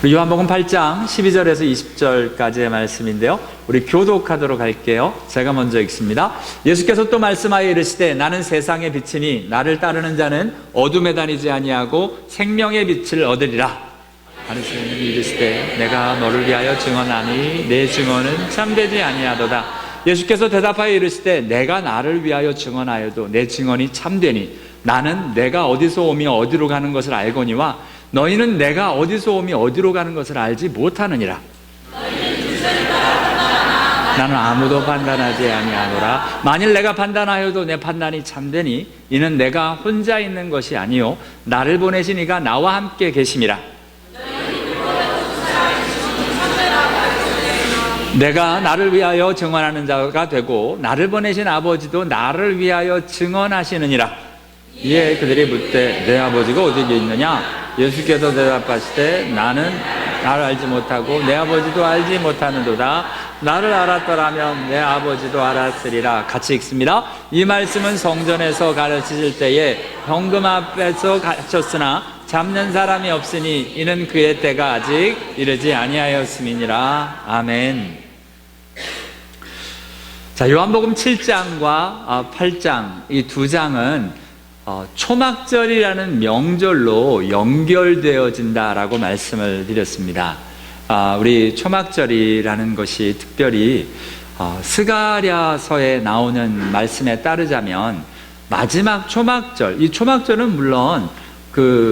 우리 요한복음 8장 12절에서 20절까지의 말씀인데요, 우리 교독하도록 할게요. 제가 먼저 읽습니다. 예수께서 또 말씀하여 이르시되 나는 세상의 빛이니 나를 따르는 자는 어둠에 다니지 아니하고 생명의 빛을 얻으리라. 바리새인이 이르시되 내가 너를 위하여 증언하니 내 증언은 참되지 아니하도다. 예수께서 대답하여 이르시되 내가 나를 위하여 증언하여도 내 증언이 참되니 나는 내가 어디서 오며 어디로 가는 것을 알거니와 너희는 내가 어디서 오며 어디로 가는 것을 알지 못하느니라. 나는 아무도 판단하지 아니하노라. 만일 내가 판단하여도 내 판단이 참되니 이는 내가 혼자 있는 것이 아니요 나를 보내신 이가 나와 함께 계심이라. 내가 나를 위하여 증언하는 자가 되고 나를 보내신 아버지도 나를 위하여 증언하시느니라. 이에 그들이 묻되 내 아버지가 어디에 있느냐? 예수께서 대답하시되 나는 나를 알지 못하고 내 아버지도 알지 못하는도다. 나를 알았더라면 내 아버지도 알았으리라. 같이 읽습니다. 이 말씀은 성전에서 가르치실 때에 현금 앞에서 가르쳤으나 잡는 사람이 없으니 이는 그의 때가 아직 이르지 아니하였음이니라. 아멘. 자, 요한복음 7장과 8장 이 두 장은 초막절이라는 명절로 연결되어진다라고 말씀을 드렸습니다. 우리 초막절이라는 것이 특별히 스가랴서에 나오는 말씀에 따르자면 마지막 초막절, 이 초막절은 물론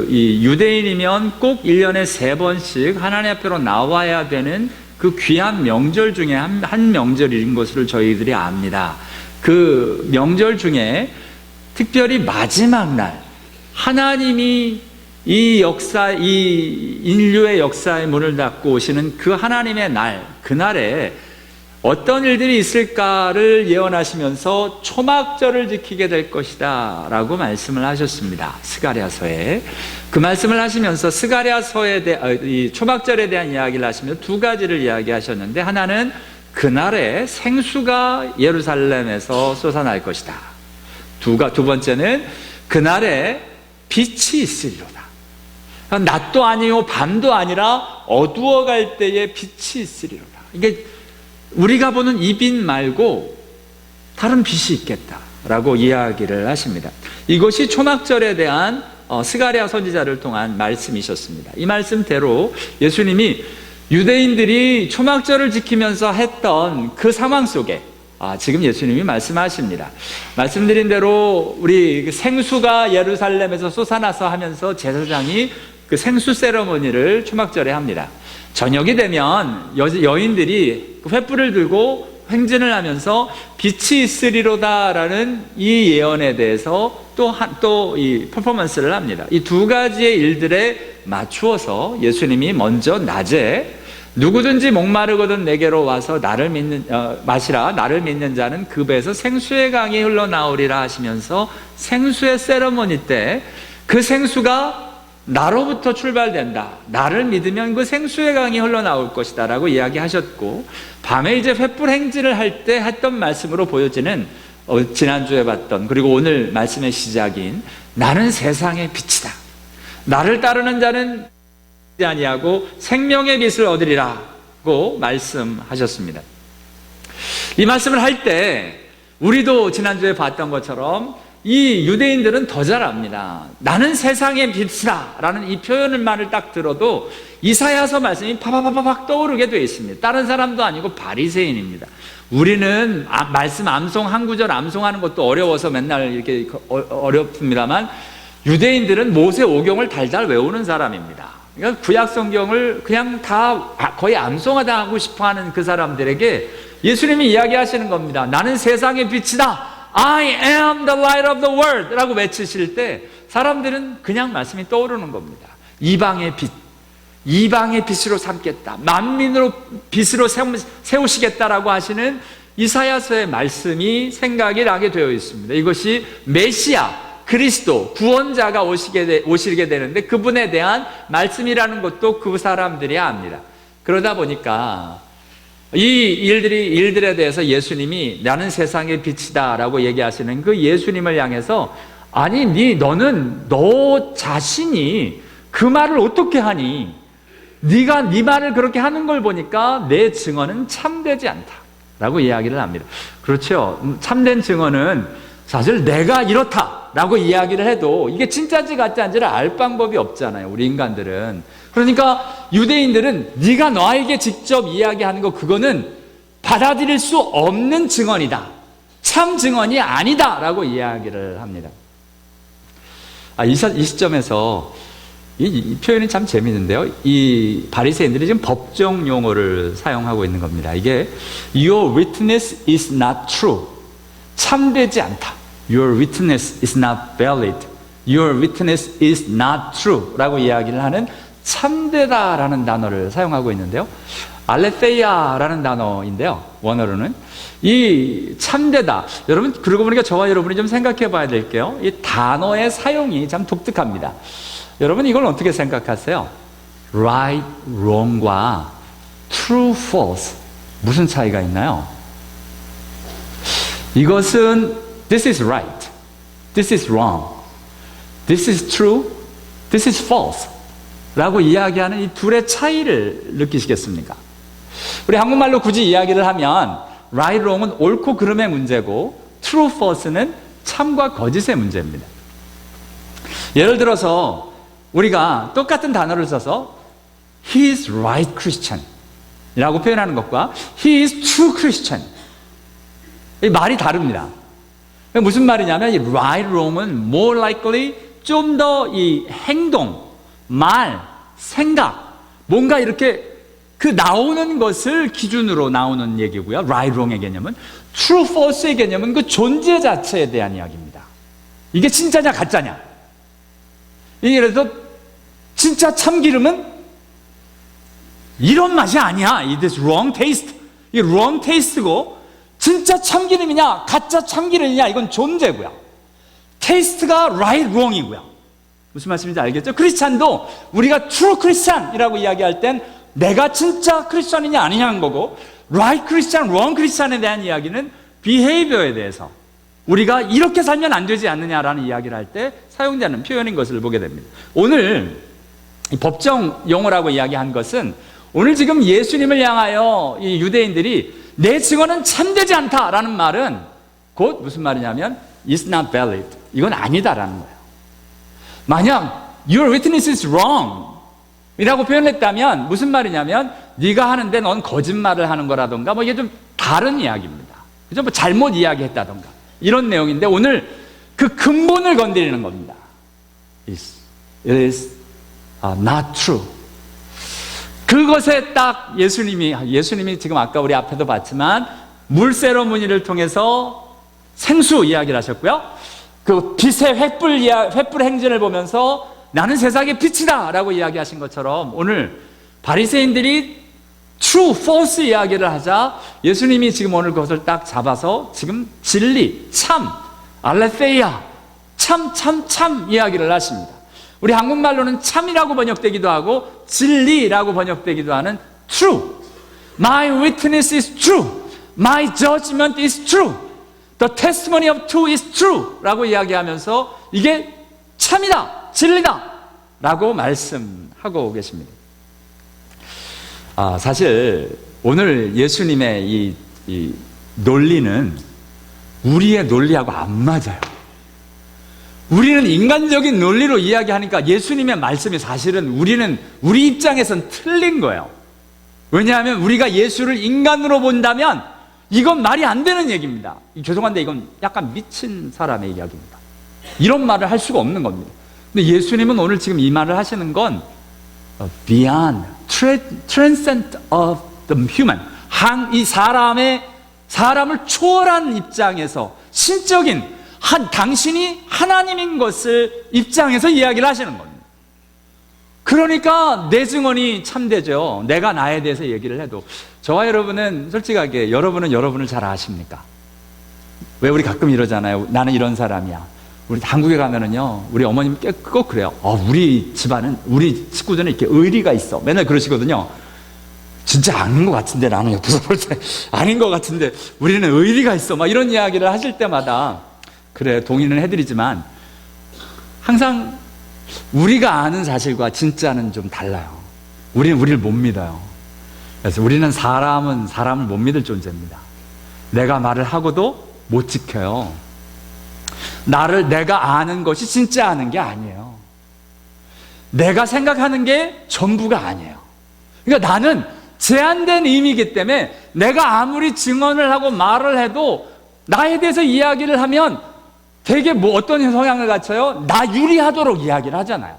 이 유대인이면 꼭 1년에 3번씩 하나님 앞으로 나와야 되는 그 귀한 명절 중에 한 명절인 것을 저희들이 압니다. 그 명절 중에 특별히 마지막 날 하나님이 이 인류의 역사의 문을 닫고 오시는 그 하나님의 날, 그날에 어떤 일들이 있을까를 예언하시면서 초막절을 지키게 될 것이다 라고 말씀을 하셨습니다. 스가랴서에. 그 말씀을 하시면서 스가랴서에 대한 이 초막절에 대한 이야기를 하시면서 두 가지를 이야기하셨는데, 하나는 그날에 생수가 예루살렘에서 솟아날 것이다. 두 번째는 그날에 빛이 있으리로다. 낮도 아니요 밤도 아니라 어두워갈 때에 빛이 있으리로다. 이게 우리가 보는 이 빛 말고 다른 빛이 있겠다라고 이야기를 하십니다. 이것이 초막절에 대한 스가랴 선지자를 통한 말씀이셨습니다. 이 말씀대로 예수님이 유대인들이 초막절을 지키면서 했던 그 상황 속에 지금 예수님이 말씀하십니다. 말씀드린 대로 우리 생수가 예루살렘에서 솟아나서 하면서 제사장이 그 생수 세러머니를 초막절에 합니다. 저녁이 되면 여인들이 횃불을 들고 행진을 하면서 빛이 있으리로다라는 이 예언에 대해서 또 이 퍼포먼스를 합니다. 이 두 가지의 일들에 맞추어서 예수님이 먼저 낮에 누구든지 목마르거든 내게로 와서 마시라. 나를 믿는 자는 그 배에서 생수의 강이 흘러나오리라 하시면서 생수의 세러머니 때 그 생수가 나로부터 출발된다. 나를 믿으면 그 생수의 강이 흘러나올 것이다 라고 이야기하셨고, 밤에 이제 횃불 행진을 할 때 했던 말씀으로 보여지는 지난주에 봤던, 그리고 오늘 말씀의 시작인 나는 세상의 빛이다. 나를 따르는 자는 아니하고 생명의 빛을 얻으리라고 말씀하셨습니다. 이 말씀을 할 때 우리도 지난주에 봤던 것처럼 이 유대인들은 더 잘 압니다. 나는 세상의 빛이다 라는 이 표현을만을 딱 들어도 이사야서 말씀이 파파파팍 떠오르게 되어 있습니다. 다른 사람도 아니고 바리새인입니다. 우리는 말씀 암송 한 구절 암송하는 것도 어려워서 맨날 이렇게 어렵습니다만, 유대인들은 모세 오경을 달달 외우는 사람입니다. 그러니까 구약 성경을 그냥 다 거의 암송하다 하고 싶어하는 그 사람들에게 예수님이 이야기하시는 겁니다. 나는 세상의 빛이다. I am the light of the world 라고 외치실 때 사람들은 그냥 말씀이 떠오르는 겁니다. 이방의 빛, 이방의 빛으로 삼겠다, 만민으로 빛으로 세우시겠다라고 하시는 이사야서의 말씀이 생각이 나게 되어 있습니다. 이것이 메시아, 그리스도, 구원자가 오시게 되는데 그분에 대한 말씀이라는 것도 그 사람들이 압니다. 그러다 보니까 이 일들에 대해서 예수님이 나는 세상의 빛이다 라고 얘기하시는 그 예수님을 향해서, 아니 너 자신이 그 말을 어떻게 하니? 네가 네 말을 그렇게 하는 걸 보니까 내 증언은 참되지 않다라고 이야기를 합니다. 그렇죠. 참된 증언은 사실 내가 이렇다라고 이야기를 해도 이게 진짜인지 가짜인지를 알 방법이 없잖아요. 우리 인간들은. 그러니까 유대인들은 네가 너에게 직접 이야기하는 거 그거는 받아들일 수 없는 증언이다. 참 증언이 아니다라고 이야기를 합니다. 이 시점에서 이 표현이 참 재미있는데요. 이 바리새인들이 지금 법정 용어를 사용하고 있는 겁니다. 이게 Your witness is not true. 참되지 않다. Your witness is not valid. Your witness is not true 라고 이야기를 하는 참되다라는 단어를 사용하고 있는데요. 알레테이아라는 단어인데요. 원어로는 이 참되다. 여러분 그러고 보니까 저와 여러분이 좀 생각해 봐야 될게요. 이 단어의 사용이 참 독특합니다. 여러분 이걸 어떻게 생각하세요? Right, wrong과 true, false 무슨 차이가 있나요? 이것은 This is right, this is wrong, this is true, this is false 라고 이야기하는 이 둘의 차이를 느끼시겠습니까? 우리 한국말로 굳이 이야기를 하면 right, wrong은 옳고 그름의 문제고 true, false는 참과 거짓의 문제입니다. 예를 들어서 우리가 똑같은 단어를 써서 He is right Christian 이라고 표현하는 것과 He is true Christian 이 말이 다릅니다. 무슨 말이냐면 이 right, wrong은 more likely 좀 더 이 행동, 말, 생각 뭔가 이렇게 그 나오는 것을 기준으로 나오는 얘기고요. right, wrong의 개념은 true, false의 개념은 그 존재 자체에 대한 이야기입니다. 이게 진짜냐 가짜냐. 예를 들어서 진짜 참기름은 이런 맛이 아니야. It is wrong taste. 이게 wrong taste고 진짜 참기름이냐 가짜 참기름이냐 이건 존재고요. 테이스트가 right, wrong이고요. 무슨 말씀인지 알겠죠? 크리스찬도 우리가 true 크리스찬이라고 이야기할 땐 내가 진짜 크리스찬이냐 아니냐는 거고 right 크리스찬, wrong 크리스찬에 대한 이야기는 behavior에 대해서 우리가 이렇게 살면 안 되지 않느냐라는 이야기를 할 때 사용되는 표현인 것을 보게 됩니다. 오늘 이 법정 용어라고 이야기한 것은 오늘 지금 예수님을 향하여 이 유대인들이 내 증언은 참되지 않다라는 말은 곧 무슨 말이냐면 It's not valid. 이건 아니다라는 거예요. 만약 Your witness is wrong 이라고 표현했다면 무슨 말이냐면 네가 하는데 넌 거짓말을 하는 거라던가 뭐 이게 좀 다른 이야기입니다. 그죠? 뭐 잘못 이야기했다던가 이런 내용인데 오늘 그 근본을 건드리는 겁니다. It is not true. 그것에 딱 예수님이 지금 아까 우리 앞에도 봤지만 물 세러머니를 통해서 생수 이야기를 하셨고요. 그 빛의 횃불 행진을 보면서 나는 세상의 빛이다 라고 이야기하신 것처럼 오늘 바리새인들이 true, false 이야기를 하자 예수님이 지금 오늘 그것을 딱 잡아서 지금 진리, 참, 알레테이아, 참 이야기를 하십니다. 우리 한국말로는 참이라고 번역되기도 하고 진리라고 번역되기도 하는 true. My witness is true. My judgment is true. The testimony of two is true. 라고 이야기하면서 이게 참이다, 진리다 라고 말씀하고 계십니다. 사실 오늘 예수님의 이 논리는 우리의 논리하고 안 맞아요. 우리는 인간적인 논리로 이야기하니까 예수님의 말씀이 사실은 우리 입장에선 틀린 거예요. 왜냐하면 우리가 예수를 인간으로 본다면 이건 말이 안 되는 얘기입니다. 죄송한데 이건 약간 미친 사람의 이야기입니다. 이런 말을 할 수가 없는 겁니다. 근데 예수님은 오늘 지금 이 말을 하시는 건 beyond, transcend of the human, 이 사람을 초월한 입장에서 신적인 당신이 하나님인 것을 입장에서 이야기를 하시는 겁니다. 그러니까 내 증언이 참되죠. 내가 나에 대해서 얘기를 해도. 저와 여러분은 솔직하게 여러분은 여러분을 잘 아십니까? 왜 우리 가끔 이러잖아요. 나는 이런 사람이야. 우리 한국에 가면은요, 우리 어머님 꼭 그래요. 우리 집안은, 우리 식구들은 이렇게 의리가 있어. 맨날 그러시거든요. 진짜 아닌 것 같은데, 나는 옆에서 볼 때 아닌 것 같은데, 우리는 의리가 있어. 막 이런 이야기를 하실 때마다 그래, 동의는 해드리지만 항상 우리가 아는 사실과 진짜는 좀 달라요. 우리는 우리를 못 믿어요. 그래서 우리는 사람을 못 믿을 존재입니다. 내가 말을 하고도 못 지켜요. 내가 아는 것이 진짜 아는 게 아니에요. 내가 생각하는 게 전부가 아니에요. 그러니까 나는 제한된 의미이기 때문에 내가 아무리 증언을 하고 말을 해도 나에 대해서 이야기를 하면 되게 어떤 성향을 갖춰요? 나 유리하도록 이야기를 하잖아요.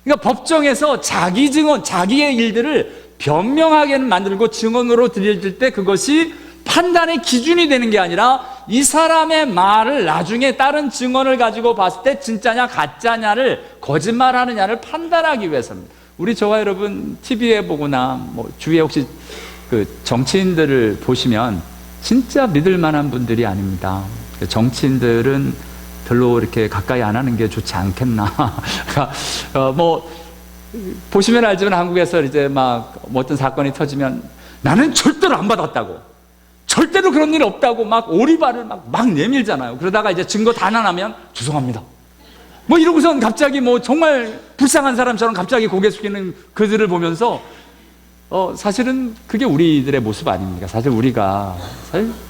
그러니까 법정에서 자기 증언, 자기의 일들을 변명하게 만들고 증언으로 들려질 때 그것이 판단의 기준이 되는 게 아니라 이 사람의 말을 나중에 다른 증언을 가지고 봤을 때 진짜냐 가짜냐를 거짓말하느냐를 판단하기 위해서입니다. 우리 저와 여러분 TV에 보거나 주위에 혹시 그 정치인들을 보시면 진짜 믿을 만한 분들이 아닙니다. 정치인들은 별로 이렇게 가까이 안 하는 게 좋지 않겠나. 보시면 알지만 한국에서 이제 어떤 사건이 터지면 나는 절대로 안 받았다고, 절대로 그런 일이 없다고 오리발을 막 내밀잖아요. 그러다가 이제 증거 다 나면 죄송합니다. 이러고선 갑자기 정말 불쌍한 사람처럼 갑자기 고개 숙이는 그들을 보면서 사실은 그게 우리들의 모습 아닙니까? 사실 우리가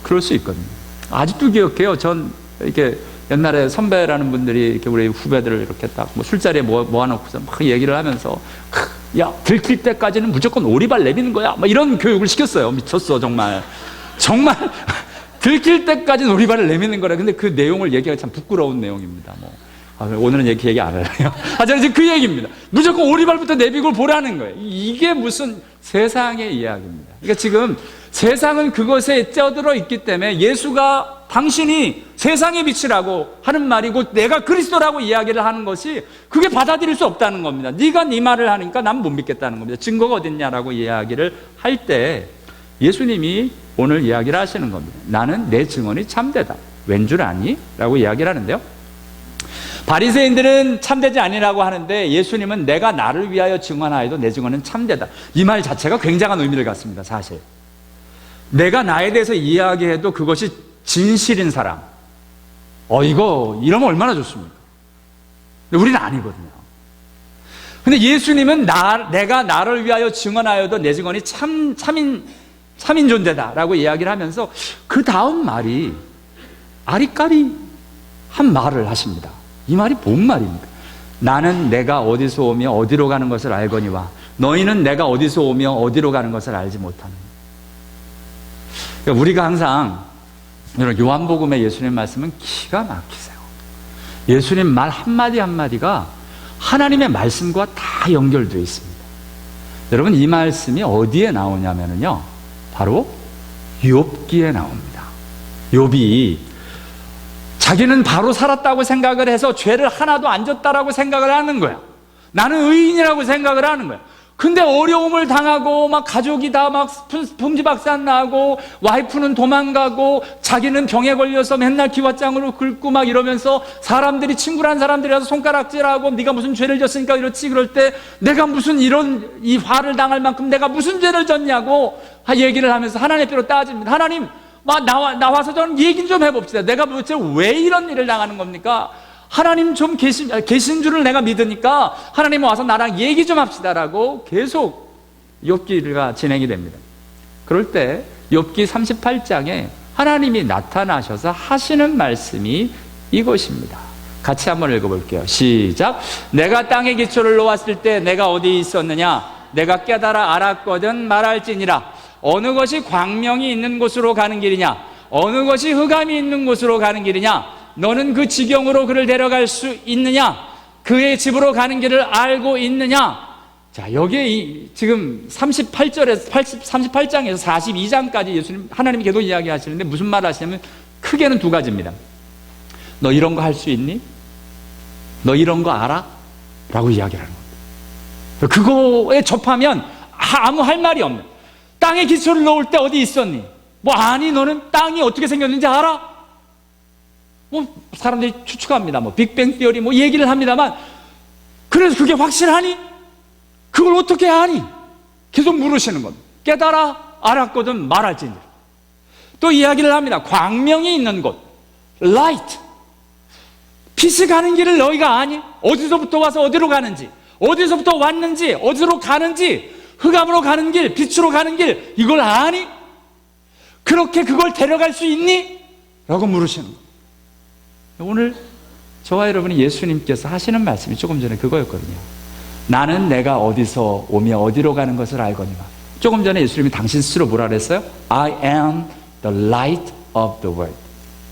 그럴 수 있거든요. 아직도 기억해요. 전 이렇게 옛날에 선배라는 분들이 이렇게 우리 후배들을 이렇게 딱 술자리에 모아놓고서 막 얘기를 하면서 야, 들킬 때까지는 무조건 오리발 내미는 거야. 이런 교육을 시켰어요. 미쳤어, 정말. 들킬 때까지는 오리발을 내미는 거라. 근데 그 내용을 얘기하기 참 부끄러운 내용입니다. 오늘은 얘기 안 해요. 저는 지금 그 얘기입니다. 무조건 오리발부터 내비고 보라는 거예요. 이게 무슨 세상의 이야기입니다. 그러니까 지금 세상은 그것에 쩌들어 있기 때문에 예수가 당신이 세상의 빛이라고 하는 말이고 내가 그리스도라고 이야기를 하는 것이 그게 받아들일 수 없다는 겁니다. 네가 네 말을 하니까 난 못 믿겠다는 겁니다. 증거가 어딨냐라고 이야기를 할 때 예수님이 오늘 이야기를 하시는 겁니다. 나는 내 증언이 참되다. 왠 줄 아니? 라고 이야기를 하는데요. 바리새인들은 참되지 아니라고 하는데 예수님은 내가 나를 위하여 증언하여도 내 증언은 참되다. 이 말 자체가 굉장한 의미를 갖습니다. 사실 내가 나에 대해서 이야기해도 그것이 진실인 사람, 이러면 얼마나 좋습니까? 근데 우리는 아니거든요. 근데 예수님은 내가 나를 위하여 증언하여도 내 증언이 참인 존재다라고 이야기를 하면서 그 다음 말이 아리까리한 말을 하십니다. 이 말이 뭔 말입니까? 나는 내가 어디서 오며 어디로 가는 것을 알거니와 너희는 내가 어디서 오며 어디로 가는 것을 알지 못하느냐. 그러니까 우리가 항상 요한복음의 예수님 말씀은 기가 막히세요. 예수님 말 한마디 한마디가 하나님의 말씀과 다 연결되어 있습니다. 여러분, 이 말씀이 어디에 나오냐면요, 바로 욥기에 나옵니다. 욥이 자기는 바로 살았다고 생각을 해서 죄를 하나도 안 졌다라고 생각을 하는 거야. 나는 의인이라고 생각을 하는 거야. 근데 어려움을 당하고 가족이 다 풍지박산 나고 와이프는 도망가고 자기는 병에 걸려서 맨날 기왓장으로 긁고 이러면서 사람들이, 친구란 사람들이 와서 손가락질하고 네가 무슨 죄를 졌으니까 이렇지. 그럴 때 내가 무슨 이 화를 당할 만큼 내가 무슨 죄를 졌냐고 얘기를 하면서 하나님 앞으로 따집니다. 하나님, 나와서 저는 얘기 좀 해봅시다. 내가 도대체 왜 이런 일을 당하는 겁니까? 하나님 좀 계신 줄을 내가 믿으니까 하나님 와서 나랑 얘기 좀 합시다라고 계속 욥기가 진행이 됩니다. 그럴 때 욥기 38장에 하나님이 나타나셔서 하시는 말씀이 이것입니다. 같이 한번 읽어볼게요. 시작. 내가 땅에 기초를 놓았을 때 내가 어디 있었느냐? 내가 깨달아 알았거든 말할지니라. 어느 것이 광명이 있는 곳으로 가는 길이냐? 어느 것이 흑암이 있는 곳으로 가는 길이냐? 너는 그 지경으로 그를 데려갈 수 있느냐? 그의 집으로 가는 길을 알고 있느냐? 자, 여기에 지금 38장에서 42장까지 예수님, 하나님이 계속 이야기하시는데 무슨 말을 하시냐면 크게는 두 가지입니다. 너 이런 거 할 수 있니? 너 이런 거 알아? 라고 이야기를 하는 겁니다. 그거에 접하면 아무 할 말이 없는, 땅에 기초를 놓을 때 어디 있었니? 아니, 너는 땅이 어떻게 생겼는지 알아? 사람들이 추측합니다. 빅뱅 티어리 얘기를 합니다만, 그래서 그게 확실하니? 그걸 어떻게 아니? 계속 물으시는 겁니다. 깨달아 알았거든 말할지니라. 또 이야기를 합니다. 광명이 있는 곳, light. 빛이 가는 길을 너희가 아니? 어디서부터 와서 어디로 가는지, 어디서부터 왔는지, 어디로 가는지 흑암으로 가는 길, 빛으로 가는 길, 이걸 아니? 그렇게 그걸 데려갈 수 있니? 라고 물으시는 거예요. 오늘 저와 여러분이 예수님께서 하시는 말씀이 조금 전에 그거였거든요. 나는 내가 어디서 오며 어디로 가는 것을 알거니와. 조금 전에 예수님이 당신 스스로 뭐라 그랬어요? I am the light of the world.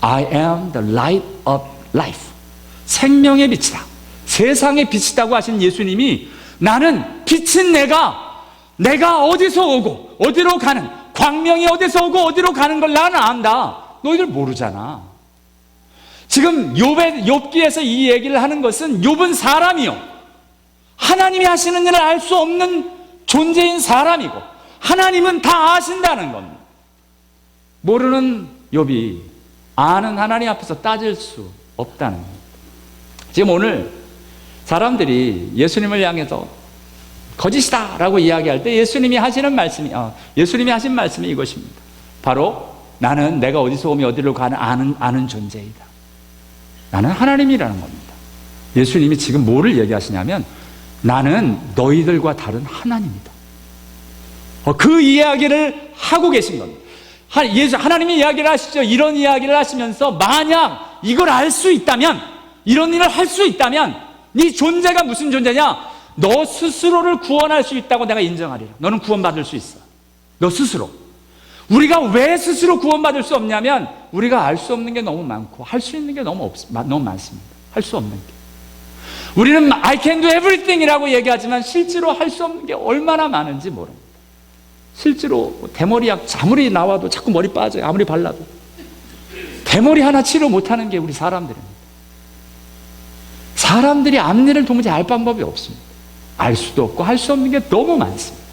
I am the light of life. 생명의 빛이다. 세상의 빛이다고 하신 예수님이 나는 빛인 내가 어디서 오고 어디로 가는, 광명이 어디서 오고 어디로 가는 걸 나는 안다. 너희들 모르잖아. 지금 욥기에서 이 얘기를 하는 것은 욥은 사람이요, 하나님이 하시는 일을 알 수 없는 존재인 사람이고 하나님은 다 아신다는 겁니다. 모르는 욥이 아는 하나님 앞에서 따질 수 없다는 겁니다. 지금 오늘 사람들이 예수님을 향해서 거짓이다 라고 이야기할 때 예수님이 하신 말씀이 이것입니다. 바로 나는 내가 어디서 오며 어디로 가는 아는 존재이다. 나는 하나님이라는 겁니다. 예수님이 지금 뭐를 얘기하시냐면 나는 너희들과 다른 하나님이다. 그 이야기를 하고 계신 겁니다. 하나님이 이야기를 하시죠. 이런 이야기를 하시면서 만약 이걸 알 수 있다면, 이런 일을 할 수 있다면 네 존재가 무슨 존재냐? 너 스스로를 구원할 수 있다고 내가 인정하리라. 너는 구원받을 수 있어. 너 스스로. 우리가 왜 스스로 구원받을 수 없냐면 우리가 알 수 없는 게 너무 많고 할 수 있는 게 너무 많습니다. 할 수 없는 게. 우리는 I can do everything 이라고 얘기하지만 실제로 할 수 없는 게 얼마나 많은지 모릅니다. 실제로 대머리약 아무리 나와도 자꾸 머리 빠져요. 아무리 발라도. 대머리 하나 치료 못하는 게 우리 사람들입니다. 사람들이 앞일을 도무지 알 방법이 없습니다. 알 수도 없고 할 수 없는 게 너무 많습니다.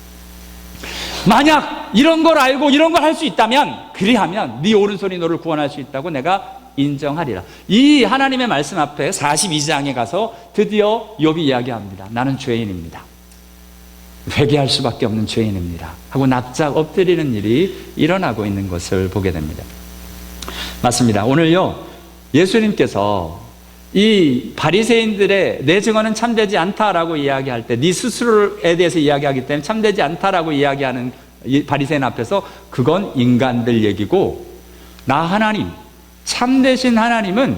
만약 이런 걸 알고 이런 걸 할 수 있다면, 그리하면 네 오른손이 너를 구원할 수 있다고 내가 인정하리라. 이 하나님의 말씀 앞에 42장에 가서 드디어 욥이 이야기합니다. 나는 죄인입니다. 회개할 수밖에 없는 죄인입니다 하고 납작 엎드리는 일이 일어나고 있는 것을 보게 됩니다. 맞습니다. 오늘요 예수님께서 이 바리새인들의 내 증언은 참되지 않다라고 이야기할 때, 네 스스로에 대해서 이야기하기 때문에 참되지 않다라고 이야기하는 이 바리새인 앞에서 그건 인간들 얘기고, 나 하나님, 참되신 하나님은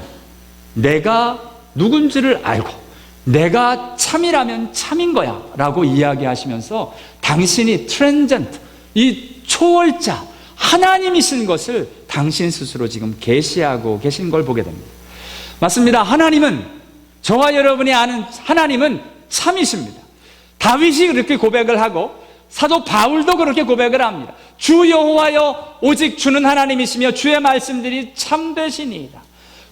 내가 누군지를 알고 내가 참이라면 참인 거야 라고 이야기하시면서 당신이 트랜전트, 이 초월자 하나님이신 것을 당신 스스로 지금 계시하고 계신 걸 보게 됩니다. 맞습니다. 하나님은, 저와 여러분이 아는 하나님은 참이십니다. 다윗이 그렇게 고백을 하고 사도 바울도 그렇게 고백을 합니다. 주 여호와여 오직 주는 하나님이시며 주의 말씀들이 참되시니이다.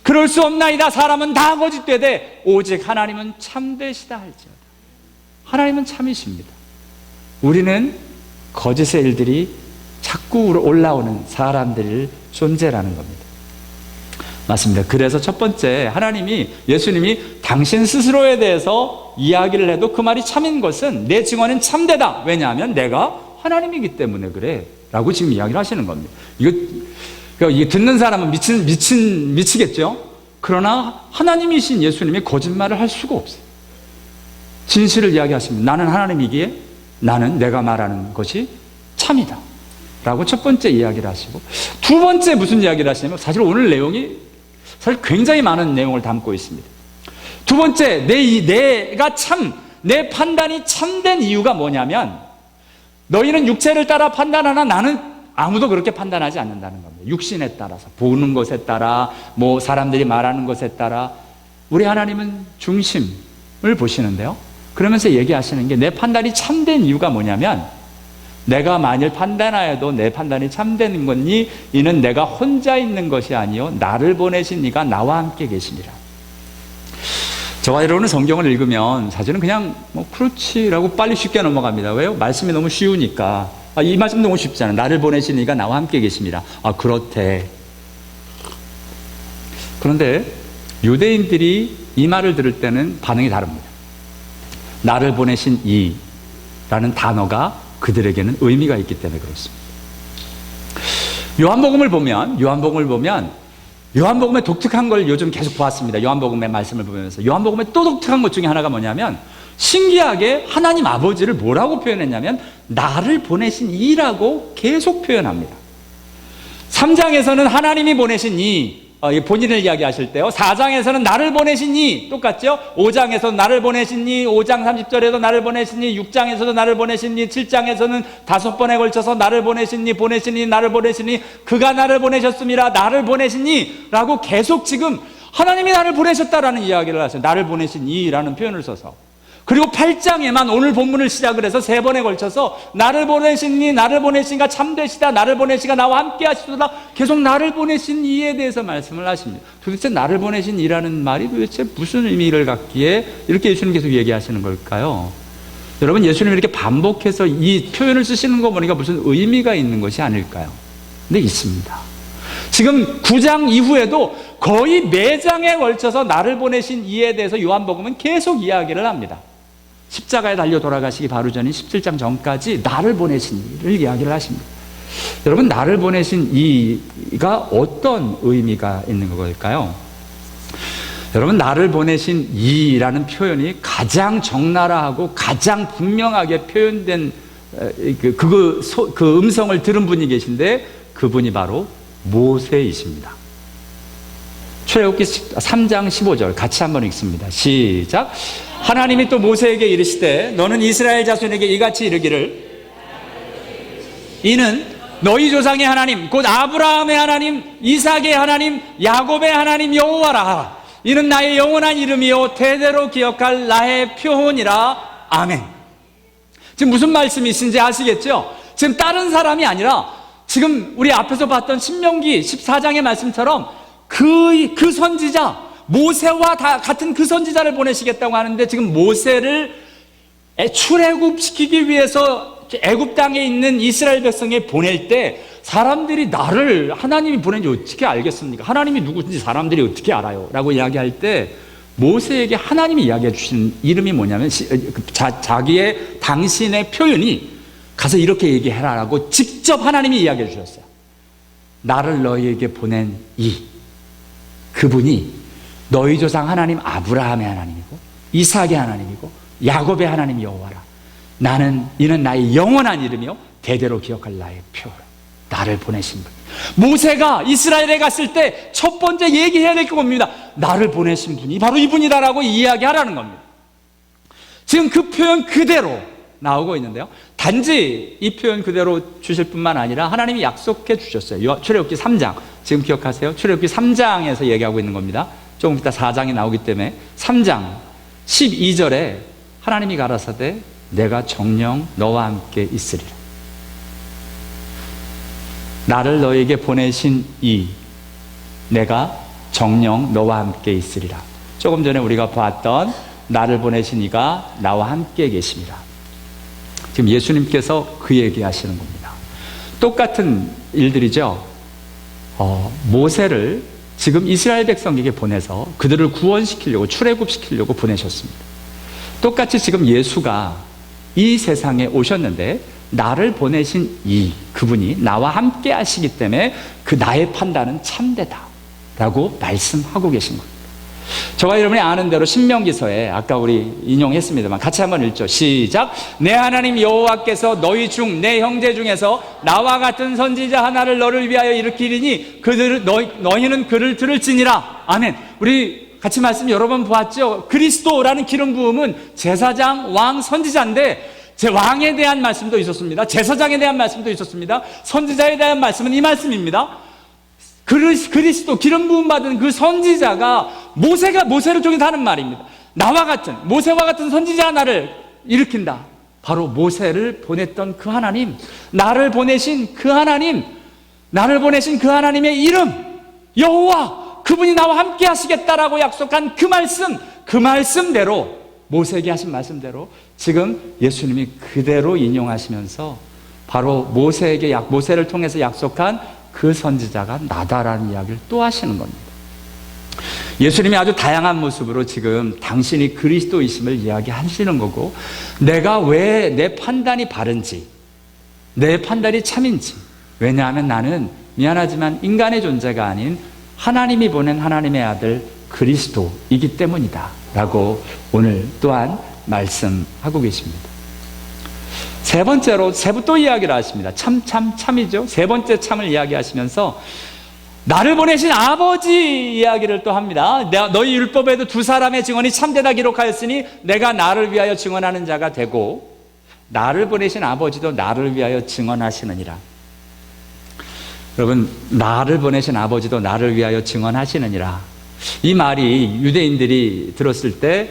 그럴 수 없나이다. 사람은 다 거짓되되 오직 하나님은 참되시다 할지어다. 하나님은 참이십니다. 우리는 거짓의 일들이 자꾸 올라오는 사람들일 존재라는 겁니다. 맞습니다. 그래서 첫 번째, 하나님이, 예수님이 당신 스스로에 대해서 이야기를 해도 그 말이 참인 것은 내 증언은 참되다. 왜냐하면 내가 하나님이기 때문에 그래 라고 지금 이야기를 하시는 겁니다. 이게 듣는 사람은 미치겠죠. 그러나 하나님이신 예수님이 거짓말을 할 수가 없어요. 진실을 이야기하십니다. 나는 하나님이기에 나는 내가 말하는 것이 참이다 라고 첫 번째 이야기를 하시고, 두 번째 무슨 이야기를 하시냐면, 사실 오늘 내용이 사실 굉장히 많은 내용을 담고 있습니다. 두 번째, 내 판단이 참된 이유가 뭐냐면, 너희는 육체를 따라 판단하나 나는 아무도 그렇게 판단하지 않는다는 겁니다. 육신에 따라서, 보는 것에 따라, 사람들이 말하는 것에 따라. 우리 하나님은 중심을 보시는데요, 그러면서 얘기하시는 게 내 판단이 참된 이유가 뭐냐면, 내가 만일 판단하여도 내 판단이 참되는 거니 이는 내가 혼자 있는 것이 아니요 나를 보내신 이가 나와 함께 계시니라. 저와 여러분은 성경을 읽으면 사실은 그냥 그렇지라고 빨리 쉽게 넘어갑니다. 왜요? 말씀이 너무 쉬우니까. 이 말씀 너무 쉽잖아. 나를 보내신 이가 나와 함께 계십니다. 그렇대. 그런데 유대인들이 이 말을 들을 때는 반응이 다릅니다. 나를 보내신 이라는 단어가 그들에게는 의미가 있기 때문에 그렇습니다. 요한복음을 보면 요한복음의 독특한 걸 요즘 계속 보았습니다. 요한복음의 말씀을 보면서 요한복음의 또 독특한 것 중에 하나가 뭐냐면, 신기하게 하나님 아버지를 뭐라고 표현했냐면 나를 보내신 이라고 계속 표현합니다. 3장에서는 하나님이 보내신 이 본인을 이야기하실 때요. 4장에서는 나를 보내신 이 똑같죠? 5장에서 나를 보내신 이, 5장 30절에도 나를 보내신 이, 6장에서도 나를 보내신 이, 7장에서는 5번에 걸쳐서 나를 보내신 이, 보내신 이, 나를 보내신 이, 그가 나를 보내셨습니다. 나를 보내신 이 라고 계속 지금 하나님이 나를 보내셨다라는 이야기를 하세요. 나를 보내신 이라는 표현을 써서. 그리고 8장에만 오늘 본문을 시작을 해서 3번에 걸쳐서 나를 보내시니 나를 보내시니가 참되시다, 나를 보내시가 나와 함께 하시도다, 계속 나를 보내신 이에 대해서 말씀을 하십니다. 도대체 나를 보내신 이라는 말이 도대체 무슨 의미를 갖기에 이렇게 예수님 계속 얘기하시는 걸까요? 여러분, 예수님이 이렇게 반복해서 이 표현을 쓰시는 거 보니까 무슨 의미가 있는 것이 아닐까요? 근데 있습니다. 지금 9장 이후에도 거의 4장에 걸쳐서 나를 보내신 이에 대해서 요한복음은 계속 이야기를 합니다. 십자가에 달려 돌아가시기 바로 전인 17장 전까지 나를 보내신 이를 이야기를 하십니다. 여러분, 나를 보내신 이가 어떤 의미가 있는 걸까요? 여러분, 나를 보내신 이라는 표현이 가장 적나라하고 가장 분명하게 표현된 그 음성을 들은 분이 계신데 그분이 바로 모세이십니다. 출애굽기 3장 15절 같이 한번 읽습니다. 시작. 하나님이 또 모세에게 이르시되 너는 이스라엘 자손에게 이같이 이르기를 이는 너희 조상의 하나님 곧 아브라함의 하나님 이삭의 하나님 야곱의 하나님 여호와라 하라. 이는 나의 영원한 이름이요 대대로 기억할 나의 표혼이라. 아멘. 지금 무슨 말씀이신지 아시겠죠? 지금 다른 사람이 아니라 지금 우리 앞에서 봤던 신명기 14장의 말씀처럼 그 선지자 모세와 다 같은 그 선지자를 보내시겠다고 하는데 지금 모세를 출애굽시키기 위해서 애굽 땅에 있는 이스라엘 백성에 보낼 때 사람들이 나를 하나님이 보낸지 어떻게 알겠습니까? 하나님이 누구든지 사람들이 어떻게 알아요? 라고 이야기할 때 모세에게 하나님이 이야기해 주신 이름이 뭐냐면 자기의 당신의 표현이 가서 이렇게 얘기해라라고 직접 하나님이 이야기해 주셨어요. 나를 너희에게 보낸 그분이 너희 조상 하나님 아브라함의 하나님이고 이삭의 하나님이고 야곱의 하나님 여호와라. 이는 나의 영원한 이름이요 대대로 기억할 나의 표라. 나를 보내신 분. 모세가 이스라엘에 갔을 때 첫 번째 얘기해야 될 겁니다. 나를 보내신 분이 바로 이분이다라고 이야기하라는 겁니다. 지금 그 표현 그대로 나오고 있는데요. 단지 이 표현 그대로 주실 뿐만 아니라 하나님이 약속해 주셨어요. 출애굽기 3장 지금 기억하세요? 출애굽기 3장에서 얘기하고 있는 겁니다. 조금 이따 4장에 나오기 때문에 3장 12절에 하나님이 가라사대 내가 정녕 너와 함께 있으리라. 나를 너에게 보내신 내가 정녕 너와 함께 있으리라. 조금 전에 우리가 봤던 나를 보내신 이가 나와 함께 계십니다. 지금 예수님께서 그 얘기하시는 겁니다. 똑같은 일들이죠. 모세를 지금 이스라엘 백성에게 보내서 그들을 구원시키려고 출애굽시키려고 보내셨습니다. 똑같이 지금 예수가 이 세상에 오셨는데 나를 보내신 그분이 나와 함께 하시기 때문에 그 나의 판단은 참되다라고 말씀하고 계신 겁니다. 저와 여러분이 아는 대로 신명기서에 아까 우리 인용했습니다만 같이 한번 읽죠. 시작. 내 하나님 여호와께서 너희 중 내 형제 중에서 나와 같은 선지자 하나를 너를 위하여 일으키리니 너희는 그를 들을지니라. 아멘. 우리 같이 말씀 여러 번 보았죠. 그리스도라는 기름 부음은 제사장, 왕, 선지자인데 제 왕에 대한 말씀도 있었습니다. 제사장에 대한 말씀도 있었습니다. 선지자에 대한 말씀은 이 말씀입니다. 그리스도 기름 부음 받은 그 선지자가 모세를 통해서 하는 말입니다. 모세와 같은 선지자 하나를 일으킨다. 바로 모세를 보냈던 그 하나님, 나를 보내신 그 하나님의 이름 여호와, 그분이 나와 함께 하시겠다라고 약속한 그 말씀대로 모세에게 하신 말씀대로 지금 예수님이 그대로 인용하시면서 바로 모세를 통해서 약속한 그 선지자가 나다라는 이야기를 또 하시는 겁니다. 예수님이 아주 다양한 모습으로 지금 당신이 그리스도이심을 이야기하시는 거고, 내가 왜 내 판단이 바른지, 내 판단이 참인지, 왜냐하면 나는 미안하지만 인간의 존재가 아닌 하나님이 보낸 하나님의 아들 그리스도이기 때문이다 라고 오늘 또한 말씀하고 계십니다. 세 번째로 또 이야기를 하십니다. 참이죠. 세 번째 참을 이야기하시면서 나를 보내신 아버지 이야기를 또 합니다. 너희 율법에도 두 사람의 증언이 참되다 기록하였으니 내가 나를 위하여 증언하는 자가 되고 나를 보내신 아버지도 나를 위하여 증언하시느니라. 여러분, 나를 보내신 아버지도 나를 위하여 증언하시느니라. 이 말이 유대인들이 들었을 때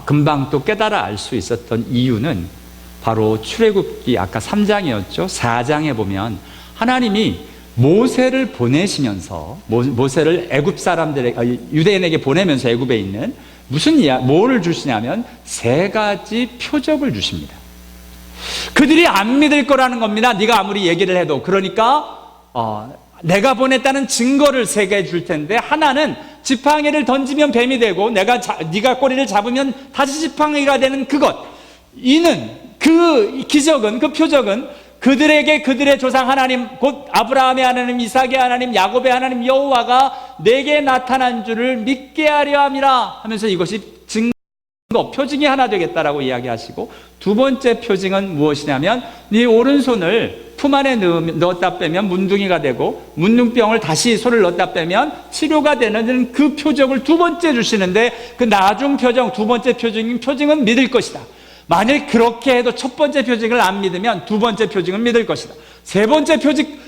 금방 또 깨달아 알 수 있었던 이유는 바로 출애굽기 아까 3장이었죠. 4장에 보면 하나님이 모세를 보내시면서 모세를 애굽 사람들에게 유대인에게 보내면서 애굽에 있는 뭐를 주시냐면 세 가지 표적을 주십니다. 그들이 안 믿을 거라는 겁니다. 네가 아무리 얘기를 해도. 그러니까 내가 보냈다는 증거를 세 개 줄 텐데, 하나는 지팡이를 던지면 뱀이 되고 네가 꼬리를 잡으면 다시 지팡이가 되는 그것. 그 기적은, 그 표적은 그들에게 그들의 조상 하나님, 곧 아브라함의 하나님, 이삭의 하나님, 야곱의 하나님 여호와가 내게 나타난 줄을 믿게 하려 함이라 하면서 이것이 표징이 하나 되겠다라고 이야기하시고, 두 번째 표징은 무엇이냐면 네 오른손을 품 안에 넣었다 빼면 문둥이가 되고 문둥병을 다시 손을 넣었다 빼면 치료가 되는 그 표적을 두 번째 주시는데, 그 나중 표정, 두 번째 표징은 믿을 것이다. 만일 그렇게 해도 첫 번째 표징을 안 믿으면 두 번째 표징은 믿을 것이다. 세 번째 표징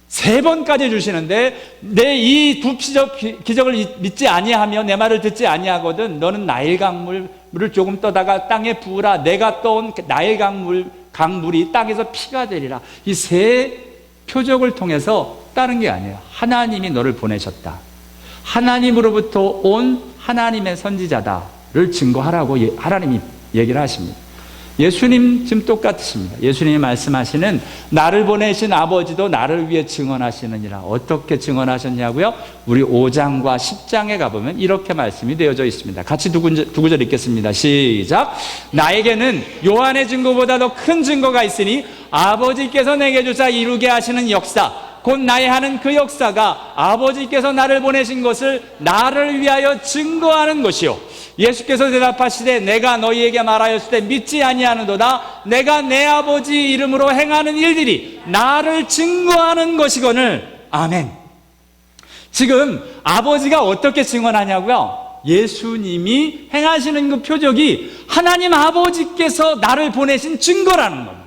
세 번까지 주시는데, 내 이 두 기적을 믿지 아니하며 내 말을 듣지 아니하거든 너는 나일 강물을 조금 떠다가 땅에 부으라. 내가 떠온 나일 강물이 땅에서 피가 되리라. 이 세 표적을 통해서 다른 게 아니에요. 하나님이 너를 보내셨다, 하나님으로부터 온 하나님의 선지자다를 증거하라고 하나님이 얘기를 하십니다. 예수님 지금 똑같으십니다. 예수님이 말씀하시는 나를 보내신 아버지도 나를 위해 증언하시느니라. 어떻게 증언하셨냐고요? 우리 5장과 10장에 가보면 이렇게 말씀이 되어져 있습니다. 같이 두 구절 읽겠습니다. 시작. 나에게는 요한의 증거보다 더 큰 증거가 있으니 아버지께서 내게 주사 이루게 하시는 역사, 곧 나의 하는 그 역사가 아버지께서 나를 보내신 것을 나를 위하여 증거하는 것이요. 예수께서 대답하시되 내가 너희에게 말하였을 때 믿지 아니하는도다. 내가 내 아버지 이름으로 행하는 일들이 나를 증거하는 것이거늘. 아멘. 지금 아버지가 어떻게 증언하냐고요? 예수님이 행하시는 그 표적이 하나님 아버지께서 나를 보내신 증거라는 겁니다.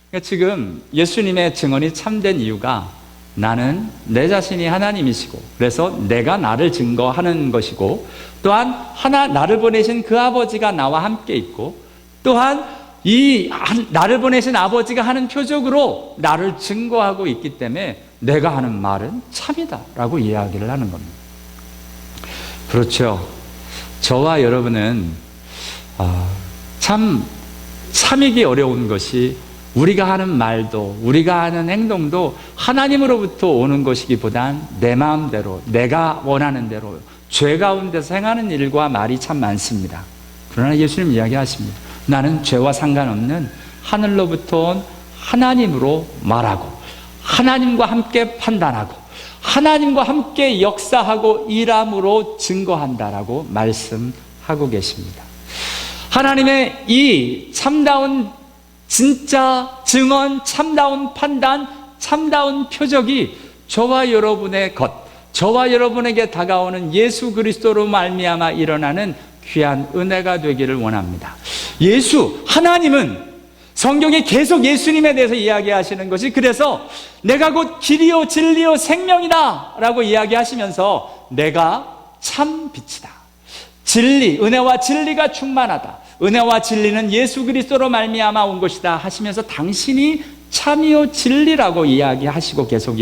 그러니까 지금 예수님의 증언이 참된 이유가 나는 내 자신이 하나님이시고 그래서 내가 나를 증거하는 것이고, 또한 나를 보내신 그 아버지가 나와 함께 있고, 또한 나를 보내신 아버지가 하는 표적으로 나를 증거하고 있기 때문에 내가 하는 말은 참이다 라고 이야기를 하는 겁니다. 그렇죠. 저와 여러분은 참이기 어려운 것이 우리가 하는 말도 우리가 하는 행동도 하나님으로부터 오는 것이기보단 내 마음대로 내가 원하는 대로 죄 가운데서 행하는 일과 말이 참 많습니다. 그러나 예수님 이야기하십니다. 나는 죄와 상관없는 하늘로부터 온 하나님으로 말하고 하나님과 함께 판단하고 하나님과 함께 역사하고 일함으로 증거한다라고 말씀하고 계십니다. 하나님의 이 참다운 진짜 증언, 참다운 판단, 참다운 표적이 저와 여러분의 것, 저와 여러분에게 다가오는 예수 그리스도로 말미암아 일어나는 귀한 은혜가 되기를 원합니다. 하나님은 성경에 계속 예수님에 대해서 이야기하시는 것이, 그래서 내가 곧 길이요 진리요 생명이다 라고 이야기하시면서 내가 참 빛이다, 은혜와 진리가 충만하다, 은혜와 진리는 예수 그리스도로 말미암아 온 것이다 하시면서 당신이 참이요 진리라고 이야기하시고 계속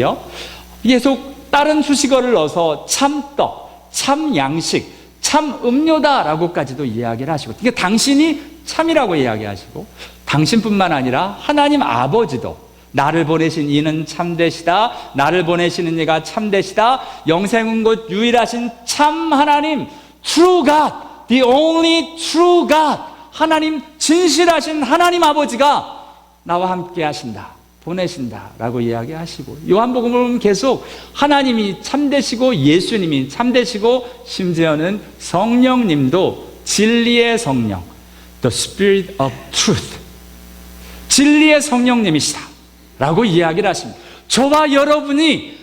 다른 수식어를 넣어서 참떡, 참양식, 참음료다라고까지도 이야기를 하시고, 그러니까 당신이 참이라고 이야기하시고, 당신뿐만 아니라 하나님 아버지도 나를 보내신 이는 참되시다, 나를 보내시는 이가 참되시다, 영생은 곧 유일하신 참 하나님, True God, the only true God, 하나님, 진실하신 하나님 아버지가 나와 함께 하신다, 보내신다 라고 이야기하시고, 요한복음을 보면 계속 하나님이 참되시고 예수님이 참되시고 심지어는 성령님도 진리의 성령, The Spirit of Truth. 진리의 성령님이시다 라고 이야기를 하십니다. 저와 여러분이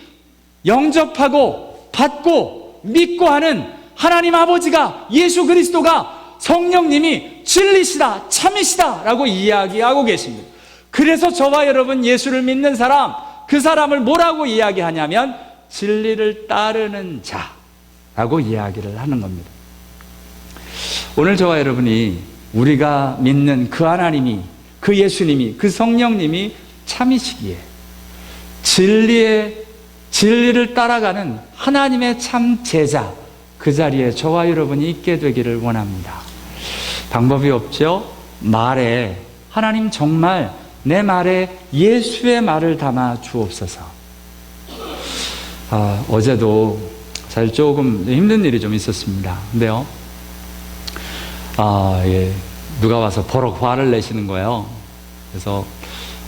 영접하고 받고 믿고 하는 하나님 아버지가, 예수 그리스도가, 성령님이 진리시다, 참이시다 라고 이야기하고 계십니다. 그래서 저와 여러분 예수를 믿는 사람, 그 사람을 뭐라고 이야기하냐면 진리를 따르는 자라고 이야기를 하는 겁니다. 오늘 저와 여러분이 우리가 믿는 그 하나님이, 그 예수님이, 그 성령님이 참이시기에 진리를 따라가는 하나님의 참 제자, 그 자리에 저와 여러분이 있게 되기를 원합니다. 방법이 없죠? 말에, 하나님 정말 내 말에 예수의 말을 담아 주옵소서. 어제도 사실 조금 힘든 일이 좀 있었습니다. 근데요, 누가 와서 버럭 화를 내시는 거예요. 그래서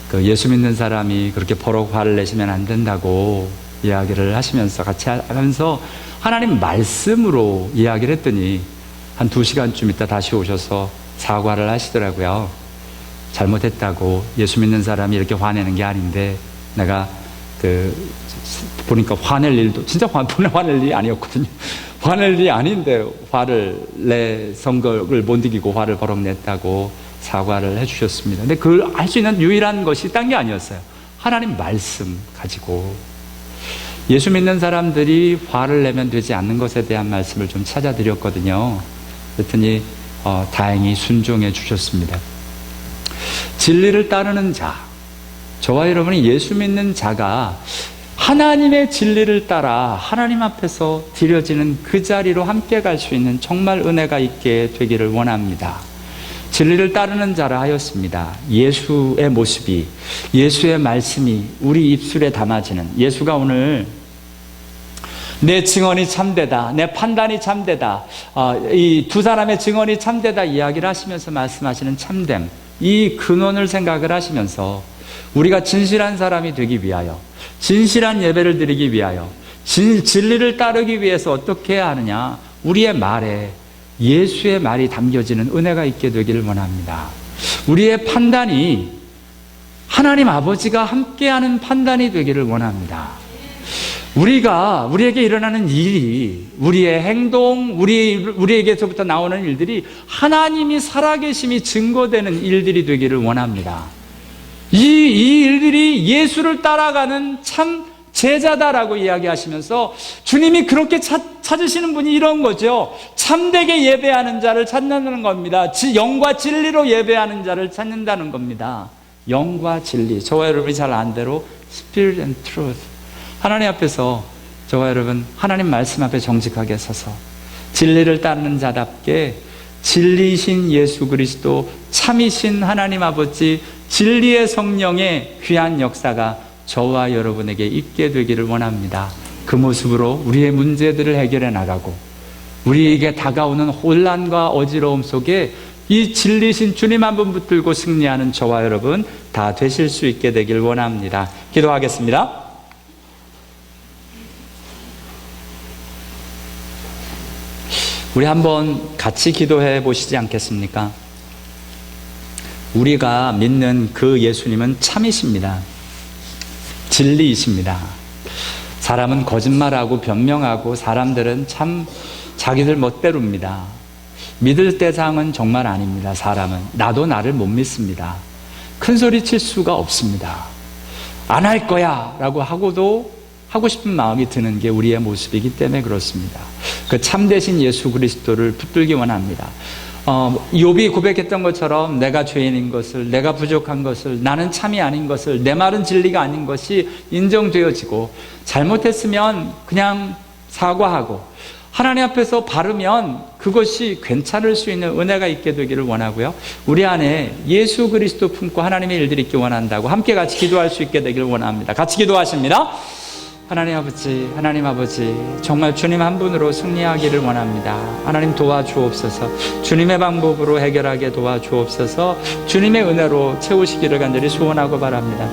그 예수 믿는 사람이 그렇게 버럭 화를 내시면 안 된다고 이야기를 하시면서, 같이 하면서 하나님 말씀으로 이야기를 했더니 한 2시간쯤 있다 다시 오셔서 사과를 하시더라고요. 잘못했다고, 예수 믿는 사람이 이렇게 화내는 게 아닌데, 내가 보니까 화낼 일도, 진짜 화낼 일이 아니었거든요. 화낼 일이 아닌데 화를 내 성격을 못 이기고 화를 버럭 냈다고 사과를 해주셨습니다. 근데 그걸 할 수 있는 유일한 것이 딴 게 아니었어요. 하나님 말씀 가지고. 예수 믿는 사람들이 화를 내면 되지 않는 것에 대한 말씀을 좀 찾아드렸거든요. 그랬더니 다행히 순종해 주셨습니다. 진리를 따르는 자, 저와 여러분이 예수 믿는 자가 하나님의 진리를 따라 하나님 앞에서 드려지는 그 자리로 함께 갈 수 있는 정말 은혜가 있게 되기를 원합니다. 진리를 따르는 자라 하였습니다. 예수의 모습이, 예수의 말씀이 우리 입술에 담아지는, 예수가 오늘 내 증언이 참되다, 내 판단이 참되다, 이 두 사람의 증언이 참되다 이야기를 하시면서 말씀하시는 참됨, 이 근원을 생각을 하시면서 우리가 진실한 사람이 되기 위하여, 진실한 예배를 드리기 위하여, 진리를 따르기 위해서 어떻게 해야 하느냐, 우리의 말에 예수의 말이 담겨지는 은혜가 있게 되기를 원합니다. 우리의 판단이 하나님 아버지가 함께하는 판단이 되기를 원합니다. 우리에게 일어나는 일이, 우리의 행동, 우리에게서부터 나오는 일들이 하나님이 살아계심이 증거되는 일들이 되기를 원합니다. 이 일들이 예수를 따라가는 참 제자다라고 이야기하시면서 주님이 그렇게 찾으시는 분이 이런 거죠. 참되게 예배하는 자를 찾는다는 겁니다. 영과 진리로 예배하는 자를 찾는다는 겁니다. 영과 진리, 저와 여러분이 잘 아는 대로 Spirit and Truth. 하나님 앞에서 저와 여러분 하나님 말씀 앞에 정직하게 서서 진리를 따르는 자답게 진리이신 예수 그리스도, 참이신 하나님 아버지, 진리의 성령의 귀한 역사가 저와 여러분에게 있게 되기를 원합니다. 그 모습으로 우리의 문제들을 해결해 나가고 우리에게 다가오는 혼란과 어지러움 속에 이 진리신 주님 한 분 붙들고 승리하는 저와 여러분 다 되실 수 있게 되길 원합니다. 기도하겠습니다. 우리 한번 같이 기도해 보시지 않겠습니까? 우리가 믿는 그 예수님은 참이십니다. 진리이십니다. 사람은 거짓말하고 변명하고 사람들은 참 자기들 멋대로입니다. 믿을 대상은 정말 아닙니다. 사람은 나도 나를 못 믿습니다. 큰 소리 칠 수가 없습니다. 안 할 거야 라고 하고도 하고 싶은 마음이 드는 게 우리의 모습이기 때문에 그렇습니다. 그 참되신 예수 그리스도를 붙들기 원합니다. 욥이 고백했던 것처럼 내가 죄인인 것을, 내가 부족한 것을, 나는 참이 아닌 것을, 내 말은 진리가 아닌 것이 인정되어지고, 잘못했으면 그냥 사과하고 하나님 앞에서 바르면 그것이 괜찮을 수 있는 은혜가 있게 되기를 원하고요. 우리 안에 예수 그리스도 품고 하나님의 일들이 있기 원한다고 함께 같이 기도할 수 있게 되기를 원합니다. 같이 기도하십니다. 하나님 아버지, 정말 주님 한 분으로 승리하기를 원합니다. 하나님 도와주옵소서. 주님의 방법으로 해결하게 도와주옵소서. 주님의 은혜로 채우시기를 간절히 소원하고 바랍니다.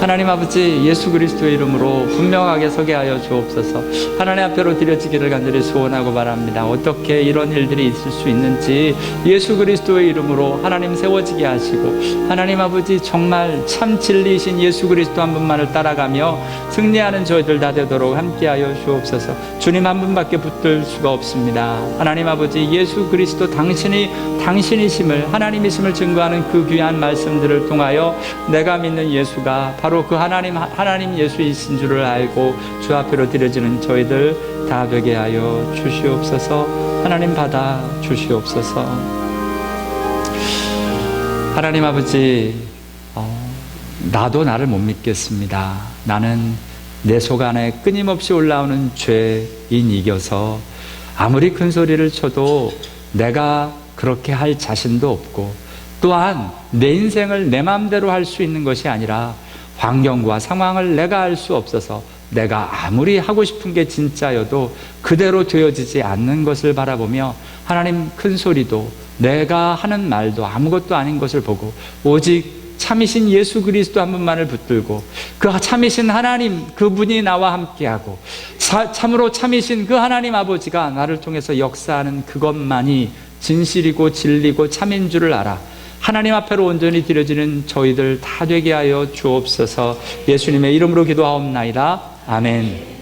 하나님 아버지, 예수 그리스도의 이름으로 분명하게 서게 하여 주옵소서. 하나님 앞에로 드려지기를 간절히 소원하고 바랍니다. 어떻게 이런 일들이 있을 수 있는지 예수 그리스도의 이름으로 하나님 세워지게 하시고, 하나님 아버지, 정말 참 진리이신 예수 그리스도 한 분만을 따라가며 승리하는 저희들 다 되도록 함께하여 주옵소서. 주님 한 분밖에 붙들 수가 없습니다. 하나님 아버지, 예수 그리스도 당신이심을, 하나님이심을 증거하는 그 귀한 말씀들을 통하여 내가 믿는 예수가 바로 그 하나님 예수이신 줄을 알고 주 앞으로 드려지는 저희들 다 되게 하여 주시옵소서. 하나님 받아 주시옵소서. 하나님 아버지, 나도 나를 못 믿겠습니다. 나는 내 속 안에 끊임없이 올라오는 죄인 이겨서 아무리 큰 소리를 쳐도 내가 그렇게 할 자신도 없고, 또한 내 인생을 내 마음대로 할 수 있는 것이 아니라 환경과 상황을 내가 알 수 없어서 내가 아무리 하고 싶은 게 진짜여도 그대로 되어지지 않는 것을 바라보며, 하나님 큰 소리도 내가 하는 말도 아무것도 아닌 것을 보고 오직 참이신 예수 그리스도 한 분만을 붙들고 그 참이신 하나님, 그분이 나와 함께하고 참으로 참이신 그 하나님 아버지가 나를 통해서 역사하는 그것만이 진실이고 진리고 참인 줄을 알아 하나님 앞에로 온전히 드려지는 저희들 다 되게 하여 주옵소서. 예수님의 이름으로 기도하옵나이다. 아멘.